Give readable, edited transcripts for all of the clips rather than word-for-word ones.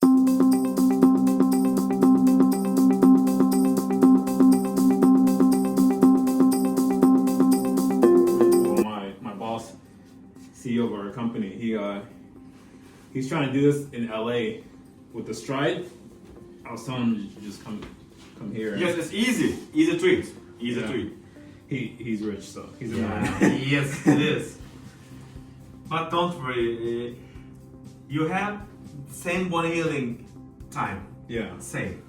My boss, CEO of our company, he's trying to do this in LA with the stride. I was telling him to just come here. Yes, it's easy. Easy treat. Easy Yeah. treat. He's rich, so he's a Yeah. millionaire. Yes, it is. But don't worry. You have same bone healing time. Yeah. Same.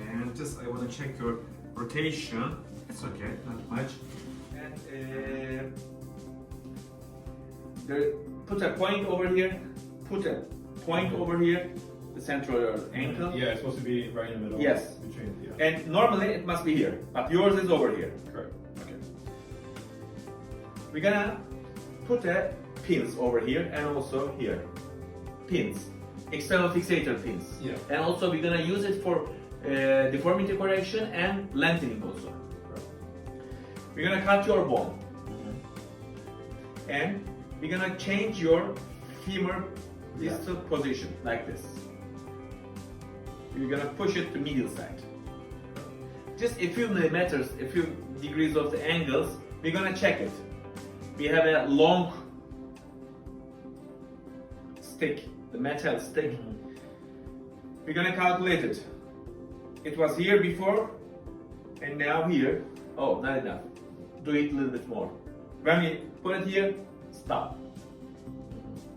And just I want to check your rotation. It's okay, not much. And put a point over here. Put a point over here. The center of your ankle. Yeah, it's supposed to be right in the middle. Yes. Between, yeah. And normally it must be here, but yours is over here. Correct. Okay. We're gonna put a pins over here and also here. Pins. External fixator pins. Yeah. And also we're gonna use it for deformity correction and lengthening also. Correct. We're gonna cut your bone. Mm-hmm. And we're gonna change your femur distal position like this. You're gonna push it to middle side. Just a few millimeters, a few degrees of the angles, we're gonna check it. We have a long stick, the metal stick. We're gonna calculate it. It was here before, and now here. Oh, not enough. Do it a little bit more. When we put it here, stop.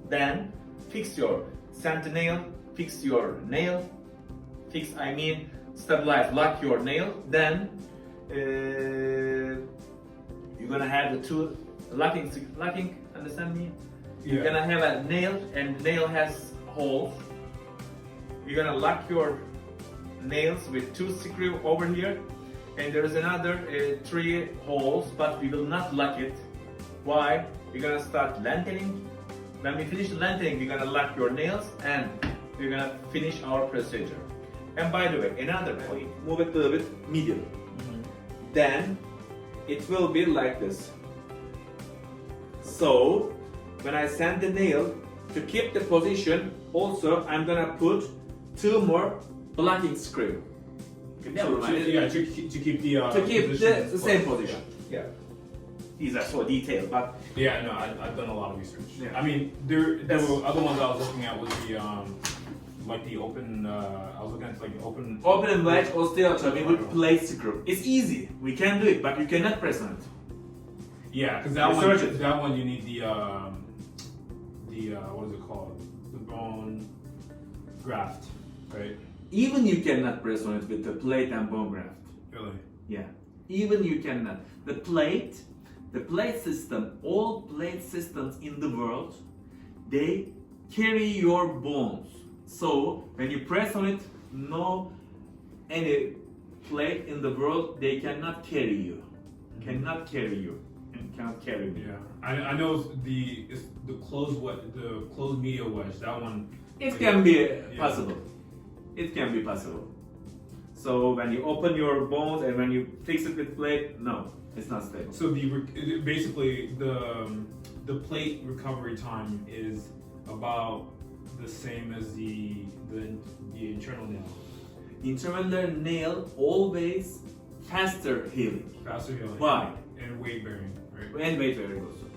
Then fix your center nail, fix your nail, I mean stabilize, lock your nail. Then you're gonna have the two locking, understand me? Yeah. You're gonna have a nail, and the nail has holes. You're gonna lock your nails with two screws over here, and there is another 3 holes, but we will not lock it. Why? We're gonna start lengthening. When we finish the lengthening, we're gonna lock your nails and we're gonna finish our procedure. And by the way, another point, move it a little bit middle. Then it will be like this. So when I send the nail to keep the position, also I'm gonna put 2 more blocking screw. Never mind. Yeah, to keep the To keep position the same close. position. Yeah. These are so detailed, but Yeah, no, I've done a lot of research. Yeah. I mean, there were other ones I was looking at was the like the open. I was looking at like open. open and wedge osteotomy with plate screw. It's easy. We can do it, but you cannot press on it. Yeah, because that Research it. one you need the what is it called? The bone graft, right? Even you cannot press on it with the plate and bone graft. Really? Yeah. Even you cannot. The plate system, all plate systems in the world, they carry your bones. So when you press on it, no any plate in the world, they cannot carry you. Cannot carry you. And cannot carry me. Yeah, I know the closed media wedge. That one. It can be Yeah. possible. It can be possible. So when you open your bones and when you fix it with plate, no, it's not stable. So basically the plate recovery time is about the same as the internal nail. Internal nail always faster healing. Faster healing. Why? And weight bearing, right? And weight bearing also.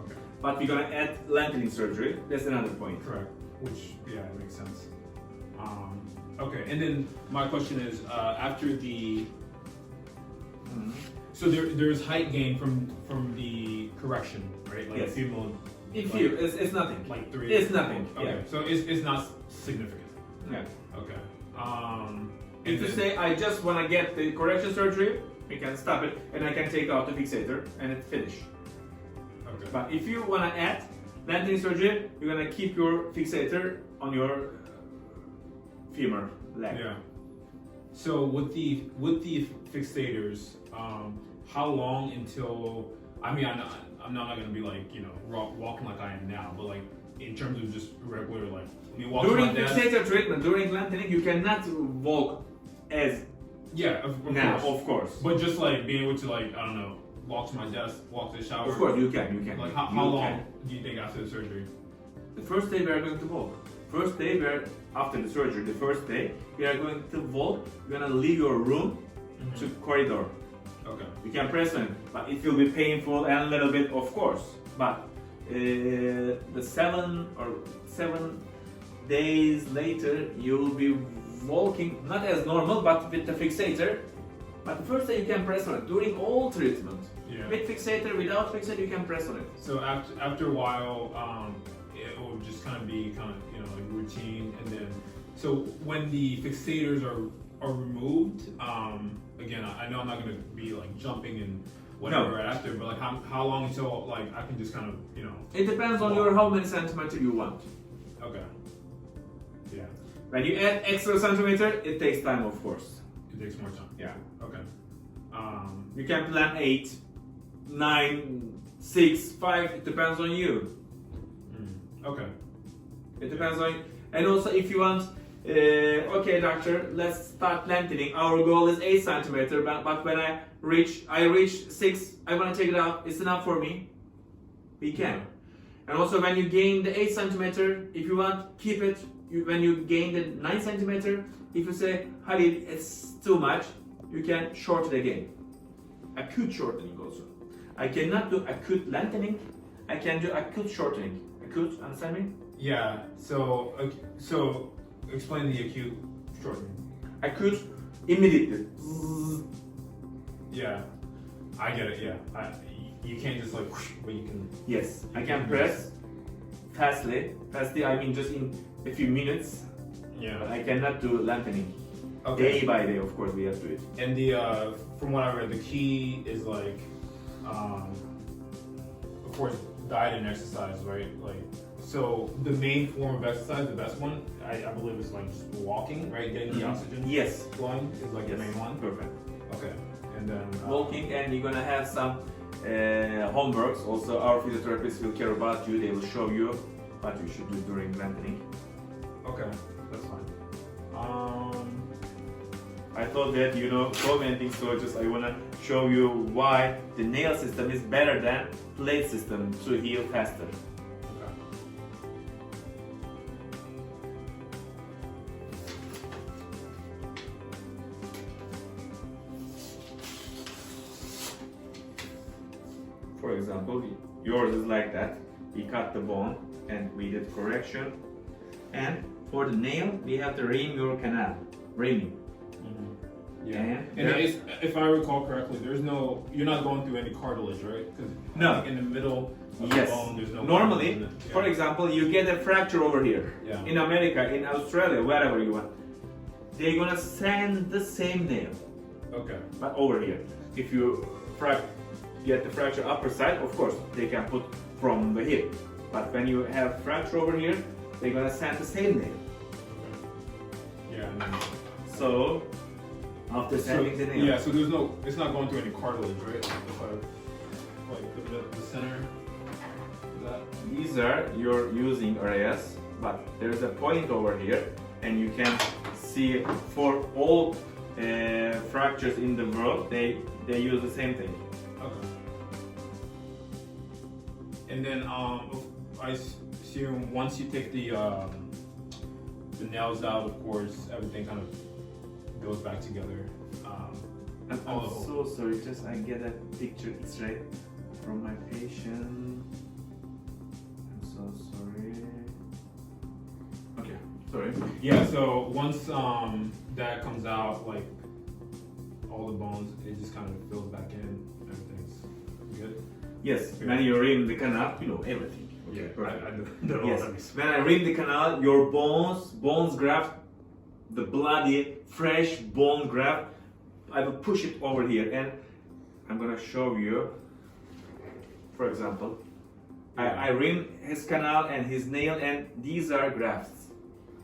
Okay. But we're gonna add lengthening surgery. That's another point. Correct. Which it makes sense. Okay, and then my question is after the so there's height gain from the correction, right? Like Yes. female. If like, you, it's nothing. like 3. It's nothing. Okay, Yeah. so it's not significant. Yeah. Okay. If you say I just wanna get the correction surgery, we can stop it and I can take out the fixator and it's finished. Okay. But if you wanna add lengthening surgery, you're gonna keep your fixator on your femur leg. Yeah. So with the fixators, how long until? I mean, I'm not gonna be like walking like I am now, but like in terms of just regular like me walking During like that. fixator treatment, during lengthening, you cannot walk as Yeah, of now, course. of course. But just like being able to like I don't know, walk to my desk, walk to the shower. Of course, you can. Like how long do you think after the surgery? The first day we are going to walk. First day we are, after the surgery, the first day, we are going to walk. You're gonna leave your room to corridor. Okay. You can press on it, but it will be painful and a little bit, of course. But the 7 days later, you will be walking, not as normal, but with the fixator. But the first day you can press on it during all treatment. Yeah. With fixator, without fixator, you can press on it. So after a while, it will just kind of be like routine, and then so when the fixators are removed, again, I know I'm not going to be like jumping and whatever after, but like how long until like I can just kind of It depends on your how many centimeter you want. Okay. Yeah. When you add extra centimeter, it takes time, of course. It takes more time. Yeah. Okay. You can plan 8, 9, 6, 5. It depends on you. Okay. It depends on, and also if you want, okay, doctor, let's start lengthening. Our goal is 8 centimeter, but when I reach 6, I want to take it out. It's enough for me. We can. And also when you gain the 8 centimeter, if you want, keep it. When you gain the 9 centimeter, if you say, Halil, it's too much, you can short it again. Acute shortening also. I cannot do acute lengthening. I can do acute shortening. Acute, understand me? Yeah. So explain the acute shortening. Acute, immediately. Yeah. I get it. Yeah. You can't just like whoosh, but you can. Yes, I can press fastly. Fastly, I mean just in a few minutes. Yeah. But I cannot do lengthening. Okay. Day by day, of course, we have to do it. And the from what I read, the key is like, of course, diet and exercise, right? Like, so the main form of exercise, the best one, I believe, is like just walking, right? Getting the oxygen. Yes. Flowing is like the main one. Perfect. Okay. And then Walking, and you're gonna have some homeworks. Also, our physiotherapists will care about you. They will show you what you should do during lengthening. Okay, that's fine. I thought that so many things, so I wanna show you why the nail system is better than plate system to heal faster. Okay. For example, yours is like that. We cut the bone and we did correction. And for the nail, we have to ream your canal. Reaming. Yeah. And if I recall correctly, you're not going through any cartilage, right? Because No. in the middle of Yes. the bone, there's no Normally, cartilage in it. for example, you get a fracture over here. Yeah. In America, in Australia, wherever you want, they're gonna sand the same nail, Okay. but over here. If you get the fracture upper side, of course, they can put from the hip. But when you have fracture over here, they're gonna sand the same nail. Okay. Yeah. And then, So after sanding the nail. Yeah. So it's not going through any cartilage, right? Like the center. Is that? These are your using areas, but there's a point over here, and you can see for all fractures in the world, they use the same thing. Okay. And then I assume once you take the nails out, of course, everything kind of goes back together. I'm so sorry, just I get a picture X-ray from my patient. I'm so sorry. Okay, sorry. Yeah, so once that comes out, like all the bones, it just kind of fills back in. Everything's good. Yes, when you ream the canal, you know everything. Okay, Yeah, perfect. I know all Yes, that means. when I ream the canal, your bones graft, the bloody, fresh bone graft, I will push it over here, and I'm gonna show you. For example, I ream his canal and his nail, and these are grafts.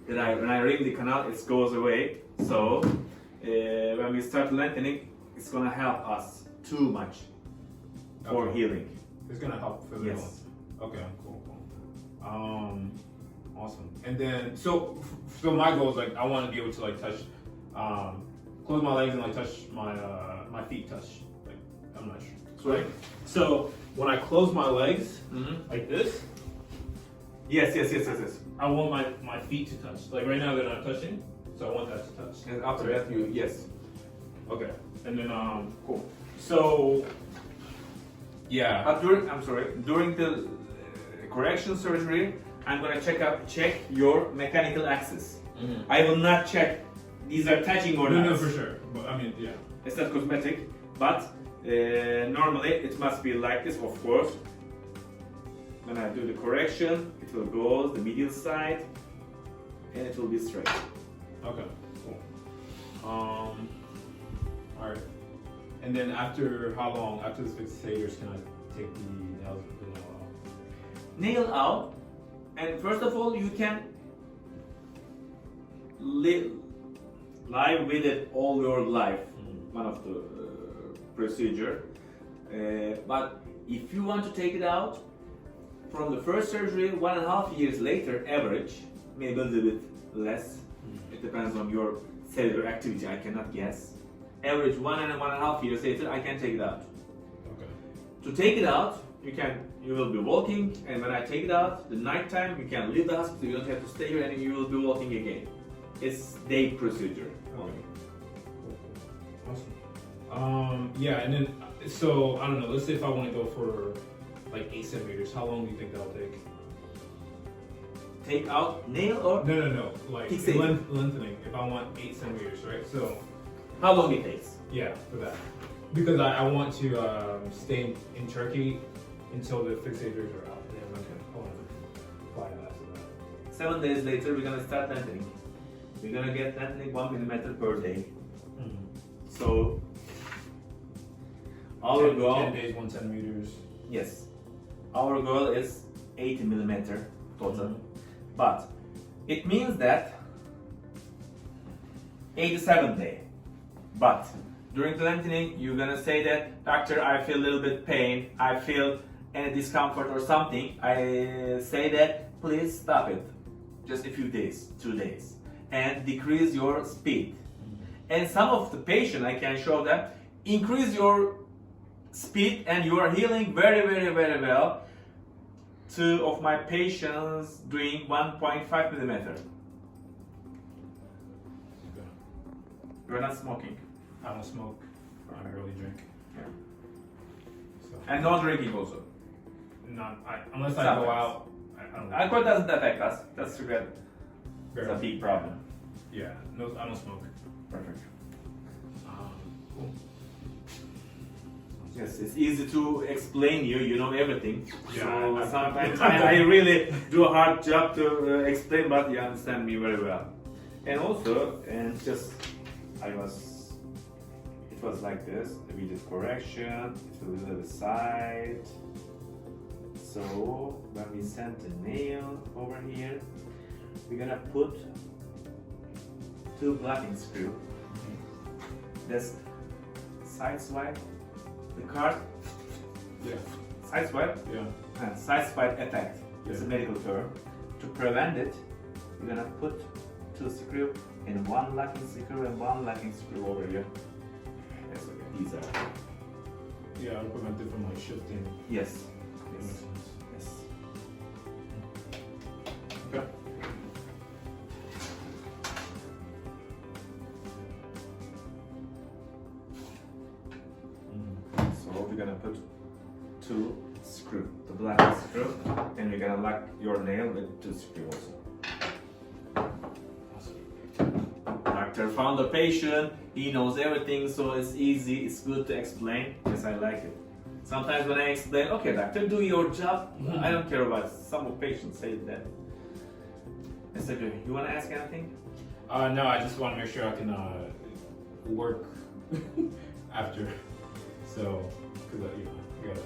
When I ream the canal, it goes away. So when we start lengthening, it's gonna help us too much for Okay. healing. It's gonna help for the Yes. healing. Okay, cool. Awesome. And then so my goal is like I want to be able to like touch, close my legs and like touch my feet touch. Like I'm not sure. Right. So when I close my legs like this, Yes. I want my feet to touch. Like right now they're not touching, so I want that to touch. And after that, yes. Okay. And then Cool. so yeah. During the correction surgery, I'm gonna check your mechanical axis. Mm-hmm. I will not check these are touching or not. No, for sure. But I mean, yeah. It's not cosmetic, but normally it must be like this, of course. When I do the correction, it will go the medial side, and it will be straight. Okay. Cool. All right. And then after how long? After the fixators, can I take the nail off? Nail out, and first of all, you can live with it all your life. One of the procedure, but if you want to take it out from the first surgery 1.5 years later, average, maybe a little bit less. It depends on your cellular activity. I cannot guess. Average 1.5 years later, I can take it out. Okay. To take it out, you will be walking, and when I take it out, the night time, you can leave the hospital. You don't have to stay here, and you will be walking again. It's day procedure. Okay. Awesome. Yeah, and then so I don't know. Let's say if I want to go for like 8 centimeters, how long do you think that'll take? Take out nail or No. Like fixator. lengthening. If I want 8 centimeters, right? So how long it takes? yeah, for that, because I want to stay in Turkey until the fixators are out. And then I want to fly out after that. 7 days later, we're gonna start lengthening. We're gonna get lengthening 1 millimeter per day. So our goal, 10 days, 1 centimeters. yes, our goal is 80 millimeter total, but it means that 87 day. But during the lengthening, you're gonna say that, doctor, I feel a little bit pain, I feel any discomfort or something. I say that please stop it, just a few days, 2 days, and decrease your speed. And some of the patient, I can show them, increase your speed and you are healing very well. 2 of my patients doing 1.5 millimeter. Okay. You're not smoking. I don't smoke. I barely drink. Yeah. So And no drinking also. unless I Sometimes. go out. I don't. Alcohol doesn't affect us. That's a barely. big problem. Yeah. No, I don't smoke. Perfect. Cool. Yes, it's easy to explain you. You know everything. Yeah, So I- sometimes I really do a hard job to explain, but you understand me very well. And also, it was like this. We did correction. It was to the side. So when we send the nail over here, we're gonna put 2 blocking screw. This side swipe, the card, Yeah. side swipe, Yeah. and side swipe effect. It's a Yeah. medical term. To prevent it, we're gonna put 2 screw and 1 locking screw and 1 locking screw over here. Yes, okay. These are. Yeah. I'll prevent it from like shifting. Yes. That makes sense. Yes. Okay. So we're gonna put 2 screw, the black screw, and we're gonna lock your nail with 2 screw also. Doctor found a patient, he knows everything, so it's easy, it's good to explain. Yes, I like it. Sometimes when I explain, okay, doctor, do your job, I don't care about it. Some of patients say that. Yes, I do. You want to ask anything? No, I just want to make sure I can work after. So, because you gotta